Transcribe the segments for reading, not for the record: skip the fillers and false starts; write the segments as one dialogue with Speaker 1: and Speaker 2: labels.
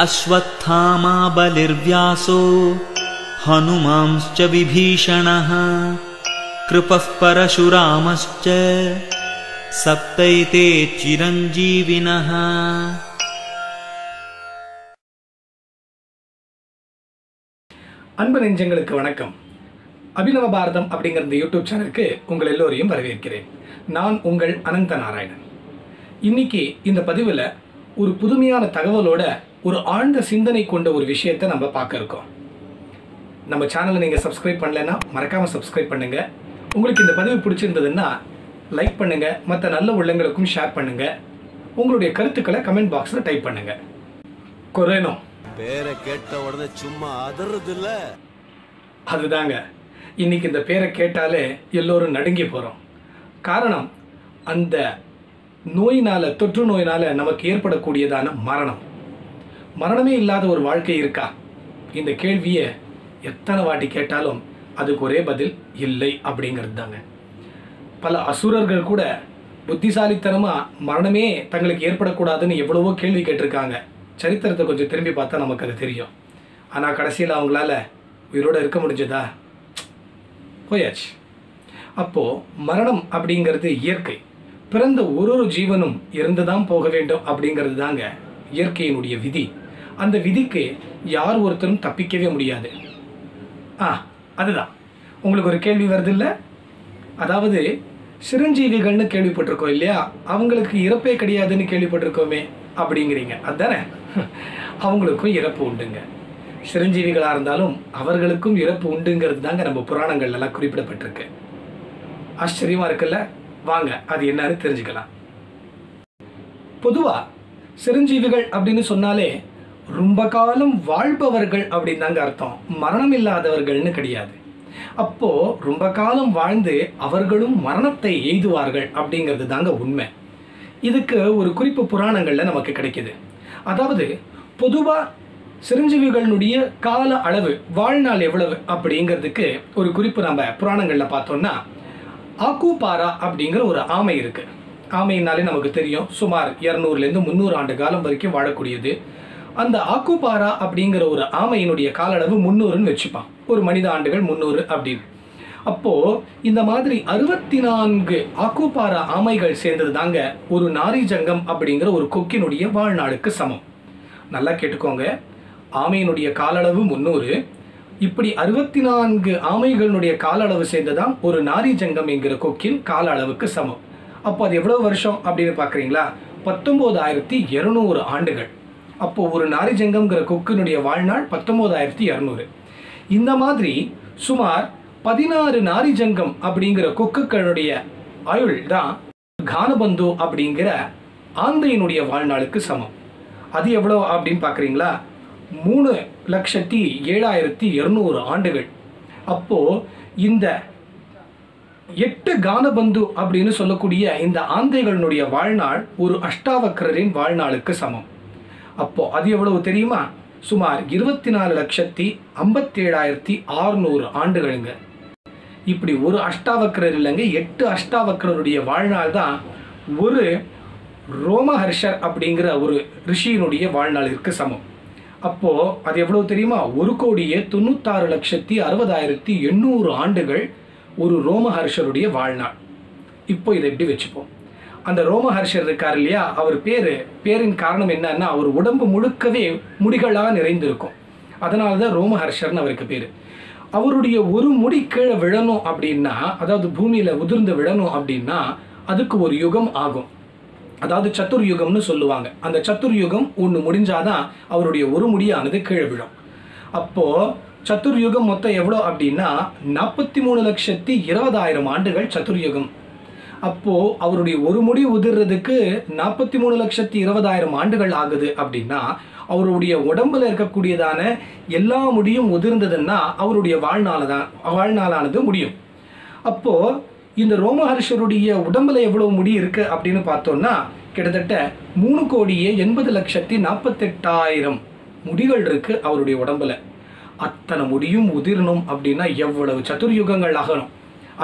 Speaker 1: अश्वत्थामा बलिर्व्यासो हनुमांश्च विभीषणः कृपः परशुरामश्च सप्तैते चिरञ्जीविनः.
Speaker 2: அன்பு நெஞ்சங்களுக்கு வணக்கம். அபிநவ பாரதம் அப்படிங்கிற இந்த யூடியூப் சேனலுக்கு உங்கள் எல்லோரையும் வரவேற்கிறேன். நான் உங்கள் அனந்த நாராயணன். இன்னைக்கு இந்த பதிவில் ஒரு புதுமையான தகவலோட ஒரு ஆழ்ந்த சிந்தனை கொண்ட ஒரு விஷயத்தை நம்ம பார்க்க இருக்கோம். நம்ம சேனலை நீங்கள் சப்ஸ்கிரைப் பண்ணலைன்னா மறக்காமல் சப்ஸ்கிரைப் பண்ணுங்கள். உங்களுக்கு இந்த பதிவு பிடிச்சிருந்ததுன்னா லைக் பண்ணுங்கள், மற்ற நல்ல உள்ளங்களுக்கும் ஷேர் பண்ணுங்கள். உங்களுடைய கருத்துக்களை கமெண்ட் பாக்ஸில் டைப் பண்ணுங்கள். கொரோனா
Speaker 3: பேரை கேட்ட உடனே சும்மா அதறது இல்ல,
Speaker 2: அதுதாங்க. இன்னைக்கு இந்த பேரை கேட்டாலே எல்லோரும் நடுங்கி போகிறோம். காரணம், அந்த நோயினால், தொற்று நோயினால் நமக்கு ஏற்படக்கூடியதான மரணம். மரணமே இல்லாத ஒரு வாழ்க்கை இருக்கா? இந்த கேள்வியை எத்தனை வாட்டி கேட்டாலும் அதுக்கு ஒரே பதில் இல்லை அப்படிங்கிறது தாங்க. பல அசுரர்கள் கூட புத்திசாலித்தனமாக மரணமே தங்களுக்கு ஏற்படக்கூடாதுன்னு எவ்வளவோ கேள்வி கேட்டிருக்காங்க. சரித்திரத்தை கொஞ்சம் திரும்பி பார்த்தா நமக்கு அது தெரியும். ஆனால் கடைசியில் அவங்களால உயிரோடு இருக்க முடிஞ்சதா? போயாச்சு. அப்போது மரணம் அப்படிங்கிறது இயற்கை. பிறந்த ஒரு ஜீவனும் இறந்து தான் போக வேண்டும் அப்படிங்கிறது தாங்க இயற்கையினுடைய விதி. அந்த விதிக்கு யார் ஒருத்தரும் தப்பிக்கவே முடியாது. அதுதான் உங்களுக்கு ஒரு கேள்வி வருது இல்லை? அதாவது சிரஞ்சீவிகள்னு கேள்விப்பட்டிருக்கோம் இல்லையா? அவங்களுக்கு இறப்பே கிடையாதுன்னு கேள்விப்பட்டிருக்கோமே அப்படிங்கிறீங்க, அதுதானே? அவங்களுக்கும் இறப்பு உண்டுங்க. சிரஞ்சீவிகளாக இருந்தாலும் அவர்களுக்கும் இறப்பு உண்டுங்கிறது தாங்க நம்ம புராணங்கள்லாம் குறிப்பிடப்பட்டிருக்கு. ஆச்சரியமாக இருக்குல்ல? வாங்க அது என்னன்னு தெரிஞ்சுக்கலாம். பொதுவாக சிரஞ்சீவிகள் அப்படின்னு சொன்னாலே ரொம்ப காலம் வாழ்பவர்கள் அப்படின்னு தாங்க அர்த்தம். மரணம் இல்லாதவர்கள்னு கிடையாது. அப்போது ரொம்ப காலம் வாழ்ந்து அவர்களும் மரணத்தை எய்துவார்கள் அப்படிங்கிறது தாங்க உண்மை. இதுக்கு ஒரு குறிப்பு புராணங்களில் நமக்கு கிடைக்கிது. அதாவது பொதுவாக சிரஞ்சீவிகளுடைய கால அளவு, வாழ்நாள் எவ்வளவு அப்படிங்கிறதுக்கு ஒரு குறிப்பு நம்ம புராணங்களில் பார்த்தோம்னா, ஆக்கூபாரா அப்படிங்கிற ஒரு ஆமை இருக்குது. ஆமையினாலே நமக்கு தெரியும், சுமார் 200 to 300 ஆண்டு காலம் வரைக்கும் வாழக்கூடியது. அந்த ஆக்கூபாரா அப்படிங்கிற ஒரு ஆமையினுடைய கால அளவு 300ன்னு வச்சுப்பான். ஒரு மனித ஆண்டுகள் 300 அப்படின்னு. அப்போது இந்த மாதிரி 64 ஆக்கூபாரா ஆமைகள் சேர்ந்தது தாங்க ஒரு நாரிஜங்கம் அப்படிங்கிற ஒரு கொக்கினுடைய வாழ்நாளுக்கு சமம். நல்லா கேட்டுக்கோங்க, ஆமையினுடைய கால அளவு 300, இப்படி 64 ஆமைகளுடைய கால அளவு சேர்ந்ததான் ஒரு நாரிஜங்கம் என்கிற கொக்கின் கால அளவுக்கு சமம். அப்போ அது எவ்வளோ வருஷம் அப்படின்னு பார்க்குறீங்களா? 19,200 ஆண்டுகள். அப்போது ஒரு நாரிஜங்கம்ங்கிற கொக்கினுடைய வாழ்நாள் 19,200. இந்த மாதிரி சுமார் 16 நாரிஜங்கம் அப்படிங்கிற கொக்குகளுடைய ஆயுள் தான் கானபந்து அப்படிங்கிற ஆந்தையினுடைய வாழ்நாளுக்கு சமம். அது எவ்வளோ அப்படின்னு பார்க்குறீங்களா? 3,07,200 ஆண்டுகள். அப்போது இந்த 8 கானபந்து அப்படின்னு சொல்லக்கூடிய இந்த ஆந்தைகளுடைய வாழ்நாள் ஒரு அஷ்டாவக்கரின் வாழ்நாளுக்கு சமம். அப்போது அது எவ்வளவு தெரியுமா? சுமார் 24,57,600 ஆண்டுகளுங்க. இப்படி ஒரு அஷ்டாவக்கரர் இல்லைங்க, 8 அஷ்டாவக்கரருடைய வாழ்நாள் தான் ஒரு ரோமஹர்ஷர் அப்படிங்கிற ஒரு ரிஷியினுடைய வாழ்நாளிற்கு சமம். அப்போது அது எவ்வளவு தெரியுமா? 1,96,60,800 ஆண்டுகள் ஒரு ரோமஹர்ஷருடைய வாழ்நாள். இப்போ இதை எப்படி வச்சுப்போம்? அந்த ரோமஹர்ஷர் இருக்கார் இல்லையா, அவர் பேரின் காரணம் என்னன்னா, அவர் உடம்பு முழுக்கவே முடிகளாக நிறைந்திருக்கும். அதனால தான் ரோமஹர்ஷர்னு அவருக்கு பேர். அவருடைய ஒரு முடி கீழே விழணும் அப்படின்னா, அதாவது பூமியில் உதிர்ந்து விழணும் அப்படின்னா அதுக்கு ஒரு யுகம் ஆகும். அதாவது சத்துர் யுகம்னு சொல்லுவாங்க. அந்த சத்துர் யுகம் ஒன்று முடிஞ்சாதான் அவருடைய ஒரு முடியானது கீழே விழும். அப்போது சத்துர் யுகம் மொத்தம் எவ்வளோ அப்படின்னா 43,20,000 ஆண்டுகள் சத்துர் யுகம். அப்போது அவருடைய ஒரு முடி உதிர்றதுக்கு 43,20,000 ஆண்டுகள் ஆகுது அப்படின்னா, அவருடைய உடம்புல இருக்கக்கூடியதான எல்லா முடியும் உதிர்ந்ததுன்னா அவருடைய வாழ்நாளானது முடியும். அப்போது இந்த ரோமஹர்ஷருடைய உடம்புல எவ்வளோ முடி இருக்குது அப்படின்னு பார்த்தோம்னா, கிட்டத்தட்ட 3,80,48,000 முடிகள் இருக்குது அவருடைய உடம்புல. அத்தனை முடியும் உதிரணும் அப்படின்னா எவ்வளவு சதுர்யுகங்கள் ஆகணும்.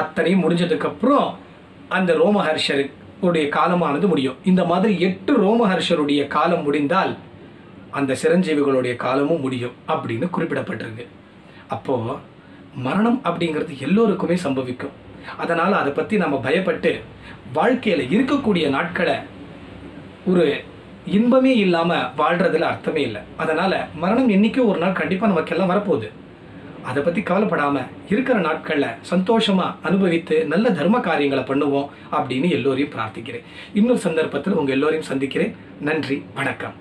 Speaker 2: அத்தனையும் முடிஞ்சதுக்கப்புறம் அந்த ரோமஹர்ஷருடைய காலமானது முடியும். இந்த மாதிரி 8 ரோமஹர்ஷருடைய காலம் முடிந்தால் அந்த சிரஞ்சீவிகளுடைய காலமும் முடியும் அப்படின்னு குறிப்பிடப்பட்டிருக்கு. அப்போது மரணம் அப்படிங்கிறது எல்லோருக்குமே சம்பவிக்கும். அதனால் அதை பற்றி நம்ம பயப்பட்டு வாழ்க்கையில் இருக்கக்கூடிய நாட்களை ஒரு இன்பமே இல்லாமல் வாழ்கிறதுல அர்த்தமே இல்லை. அதனால் மரணம் என்றைக்கோ ஒரு நாள் கண்டிப்பாக நமக்கெல்லாம் வரப்போகுது. அதை பற்றி கவலைப்படாமல் இருக்கிற நாட்களில் சந்தோஷமாக அனுபவித்து நல்ல தர்ம காரியங்களை பண்ணுவோம் அப்படின்னு எல்லோரையும் பிரார்த்திக்கிறேன். இன்னொரு சந்தர்ப்பத்தில் உங்கள் எல்லோரையும் சந்திக்கிறேன். நன்றி, வணக்கம்.